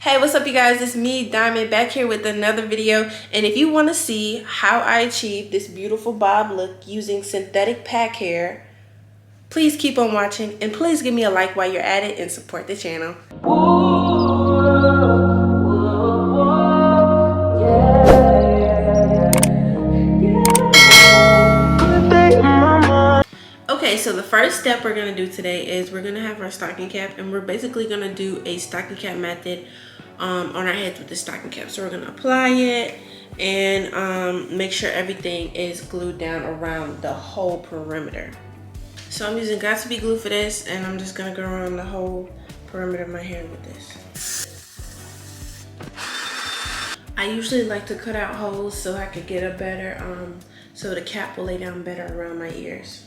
Hey, what's up you guys? It's me, Diamond, back here with another video. And if you want to see how I achieved this beautiful bob look using synthetic pack hair, please keep on watching and please give me a like while you're at it and support the channel. Okay, so the first step we're going to do today is we're going to have our stocking cap, and we're basically going to do a stocking cap method on our heads with the stocking cap. So we're going to apply it and make sure everything is glued down around the whole perimeter. So I'm using Got To Be glue for this, and I'm just going to go around the whole perimeter of my hair with this. I usually like to cut out holes so I could get a better, so the cap will lay down better around my ears.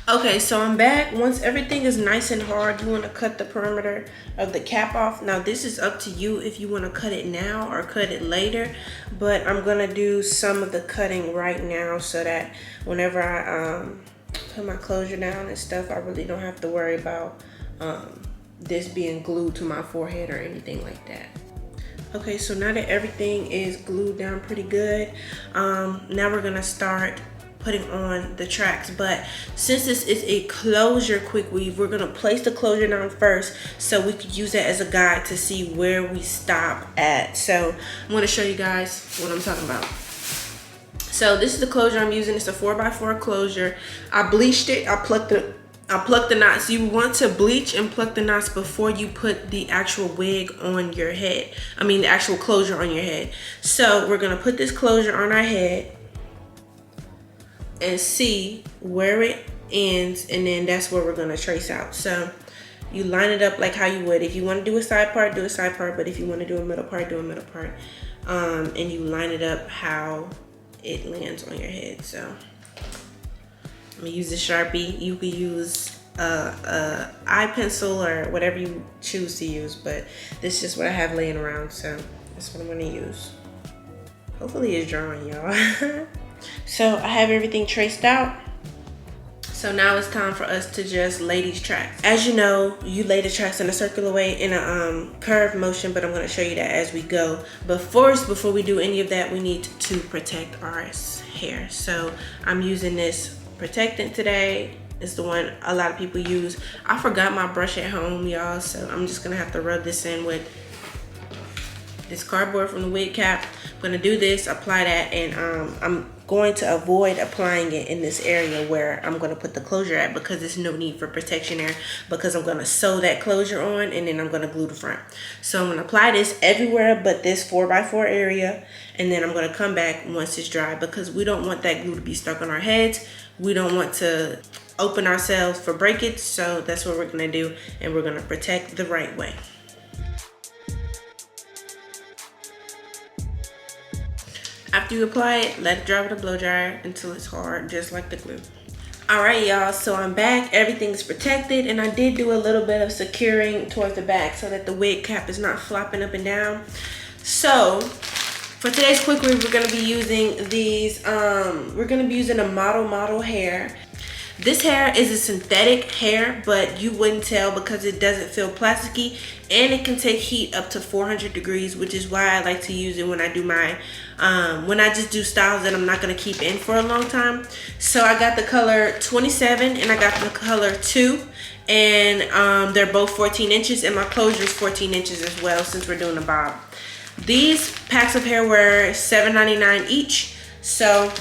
Okay, so I'm back. Once everything is nice and hard, you want to cut the perimeter of the cap off. Now this is up to you if you want to cut it now or cut it later, but I'm going to do some of the cutting right now so that whenever I put my closure down and stuff, I really don't have to worry about this being glued to my forehead or anything like that. Okay, so now that everything is glued down pretty good, now we're going to start putting on the tracks. But since this is a closure quick weave, we're gonna place the closure down first so we could use that as a guide to see where we stop at. So I'm gonna show you guys what I'm talking about. So this is the closure I'm using. It's a 4x4 closure. I bleached it. I plucked the knots. You want to bleach and pluck the knots before you put the actual wig on your head. I mean the actual closure on your head. So we're gonna put this closure on our head and see where it ends, and then that's where we're gonna trace out. So you line it up like how you would. If you wanna do a side part, do a side part, but if you wanna do a middle part, do a middle part. And you line it up how it lands on your head. So I'm gonna use a Sharpie. You could use a eye pencil or whatever you choose to use, but this is just what I have laying around, so that's what I'm gonna use. Hopefully it's drawing, y'all. So I have everything traced out. So now it's time for us to just lay these tracks. As you know, you lay the tracks in a circular way, in a curved motion, but I'm gonna show you that as we go. But first, before we do any of that, we need to protect our hair. So I'm using this protectant today. It's the one a lot of people use. I forgot my brush at home, y'all, so I'm just gonna have to rub this in with this cardboard from the wig cap. I'm gonna do this, apply that, and I'm going to avoid applying it in this area where I'm gonna put the closure at, because there's no need for protection there, because I'm gonna sew that closure on and then I'm gonna glue the front. So I'm gonna apply this everywhere but this 4x4 area, and then I'm gonna come back once it's dry, because we don't want that glue to be stuck on our heads. We don't want to open ourselves for breakage, so that's what we're gonna do, and we're gonna protect the right way. After you apply it, let it dry with a blow dryer until it's hard, just like the glue. All right, y'all, so I'm back. Everything's protected, and I did do a little bit of securing towards the back so that the wig cap is not flopping up and down. So for today's quick weave, we're gonna be using these, we're gonna be using a model hair. This hair is a synthetic hair, but you wouldn't tell because it doesn't feel plasticky, and it can take heat up to 400 degrees, which is why I like to use it when I do my, when I just do styles that I'm not gonna keep in for a long time. So I got the color 27 and I got the color 2, and they're both 14 inches, and my closure is 14 inches as well, since we're doing a bob. These packs of hair were $7.99 each. So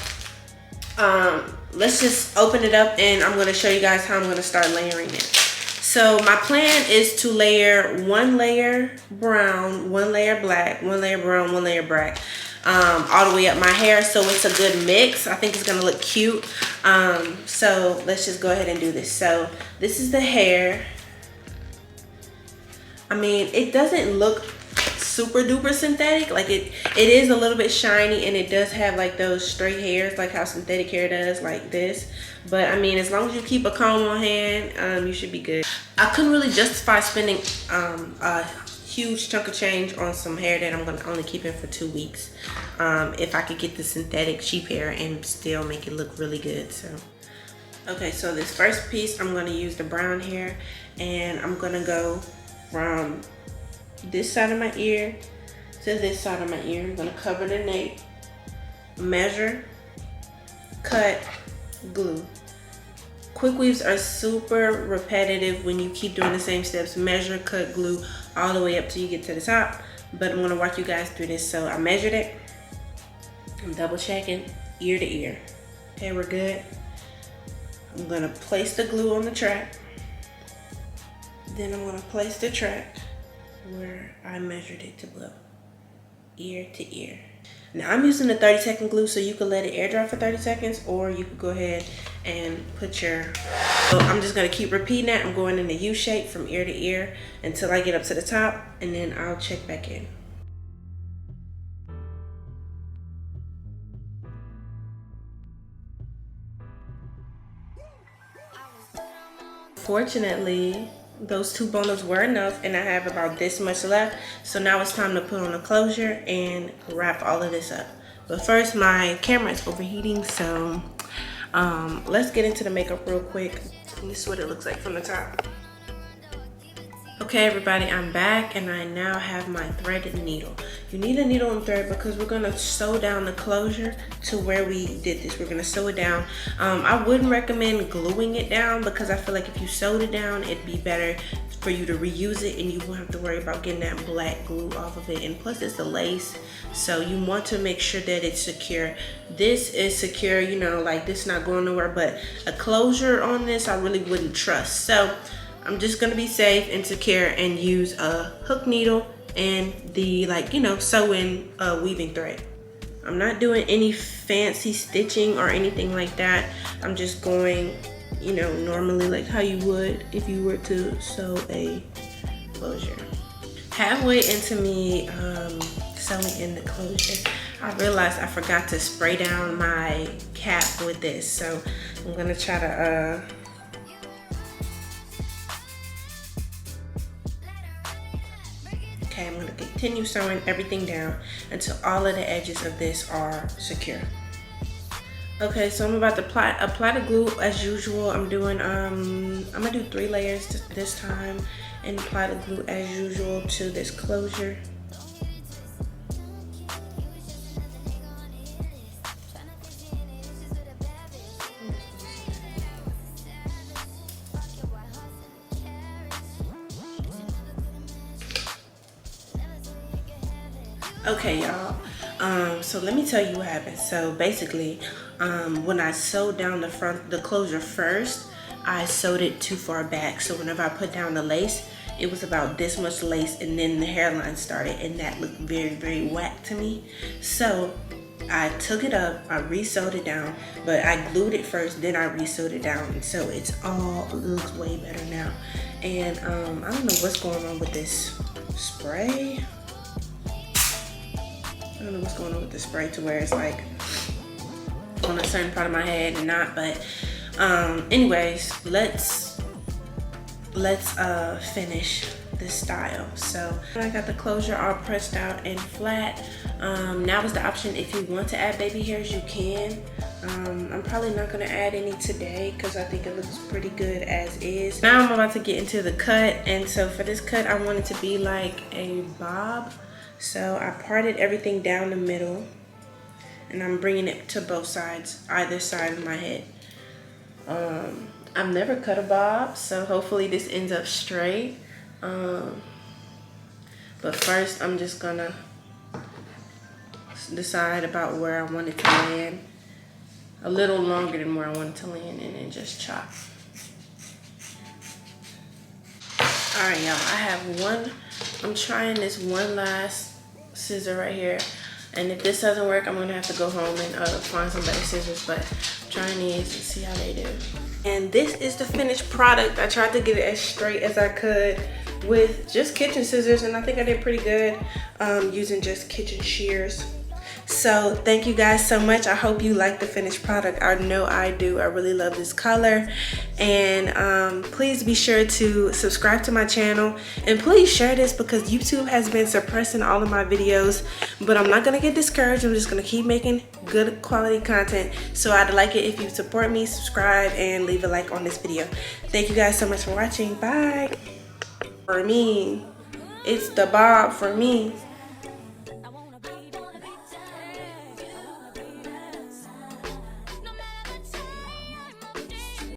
let's just open it up, and I'm going to show you guys how I'm going to start layering it. So my plan is to layer one layer brown, one layer black, one layer brown, one layer black, all the way up my hair, so it's a good mix. I think it's going to look cute. So let's just go ahead and do this. So this is the hair. I mean, it doesn't look super duper synthetic. Like it is a little bit shiny, and it does have like those straight hairs like how synthetic hair does, like this. But I mean, as long as you keep a comb on hand, you should be good. I couldn't really justify spending a huge chunk of change on some hair that I'm gonna only keep in for 2 weeks, if I could get the synthetic cheap hair and still make it look really good. So okay, so this first piece, I'm gonna use the brown hair, and I'm gonna go from this side of my ear to this side of my ear. I'm gonna cover the nape, measure, cut, glue. Quickweaves are super repetitive when you keep doing the same steps, measure, cut, glue, all the way up till you get to the top. But I'm gonna walk you guys through this. So I measured it, I'm double checking ear to ear. Okay, we're good. I'm gonna place the glue on the track. Then I'm gonna place the track where I measured it to glue, ear to ear. Now I'm using the 30-second glue, so you can let it air dry for 30 seconds, or you could go ahead and put your, so I'm just gonna keep repeating that. I'm going in the U shape from ear to ear until I get up to the top, and then I'll check back in. Fortunately, those 2 bundles were enough, and I have about this much left. So now it's time to put on a closure and wrap all of this up. But first, my camera is overheating, so let's get into the makeup real quick. This is what it looks like from the top. Okay, everybody, I'm back, and I now have my threaded needle. You need a needle and thread because we're gonna sew down the closure to where we did this. We're gonna sew it down. I wouldn't recommend gluing it down because I feel like if you sewed it down, it'd be better for you to reuse it, and you won't have to worry about getting that black glue off of it. And plus, it's a lace, so you want to make sure that it's secure. This is secure, you know, like this not going nowhere, but a closure on this, I really wouldn't trust. So I'm just gonna be safe and secure and use a hook needle and the, like, you know, sew-in weaving thread. I'm not doing any fancy stitching or anything like that. I'm just going, you know, normally like how you would if you were to sew a closure. Halfway into me sewing in the closure, I realized I forgot to spray down my cap with this. So I'm gonna try to I'm gonna continue sewing everything down until all of the edges of this are secure. Okay, so I'm about to apply the glue as usual. I'm gonna do 3 layers this time and apply the glue as usual to this closure. Okay, y'all, so let me tell you what happened. So basically, when I sewed down the closure first, I sewed it too far back. So whenever I put down the lace, it was about this much lace, and then the hairline started, and that looked very, very whack to me. So I took it up, I re-sewed it down, but I glued it first, then I re-sewed it down, and so it looks way better now. And I don't know what's going on with this spray. I don't know what's going on with the spray to where it's like on a certain part of my head and not, but anyways, let's finish this style. So I got the closure all pressed out and flat. Now is the option if you want to add baby hairs, you can. I'm probably not gonna add any today because I think it looks pretty good as is. Now I'm about to get into the cut, and so for this cut I want it to be like a bob. So I parted everything down the middle, and I'm bringing it to both sides, either side of my head. I've never cut a bob, so hopefully this ends up straight. But first I'm just gonna decide about where I want it to land. A little longer than where I want it to land, and then just chop. All right, y'all, I have I'm trying this one last scissor right here, and if this doesn't work, I'm gonna have to go home and find some better scissors, but I'm trying these and see how they do. And this is the finished product. I tried to get it as straight as I could with just kitchen scissors, and I think I did pretty good using just kitchen shears. So thank you guys so much. I hope you like the finished product. I know I do. I really love this color. And please be sure to subscribe to my channel, and please share this because YouTube has been suppressing all of my videos, but I'm not gonna get discouraged. I'm just gonna keep making good quality content. So I'd like it if you support me, subscribe, and leave a like on this video. Thank you guys so much for watching. Bye. For me. it's the bob for me.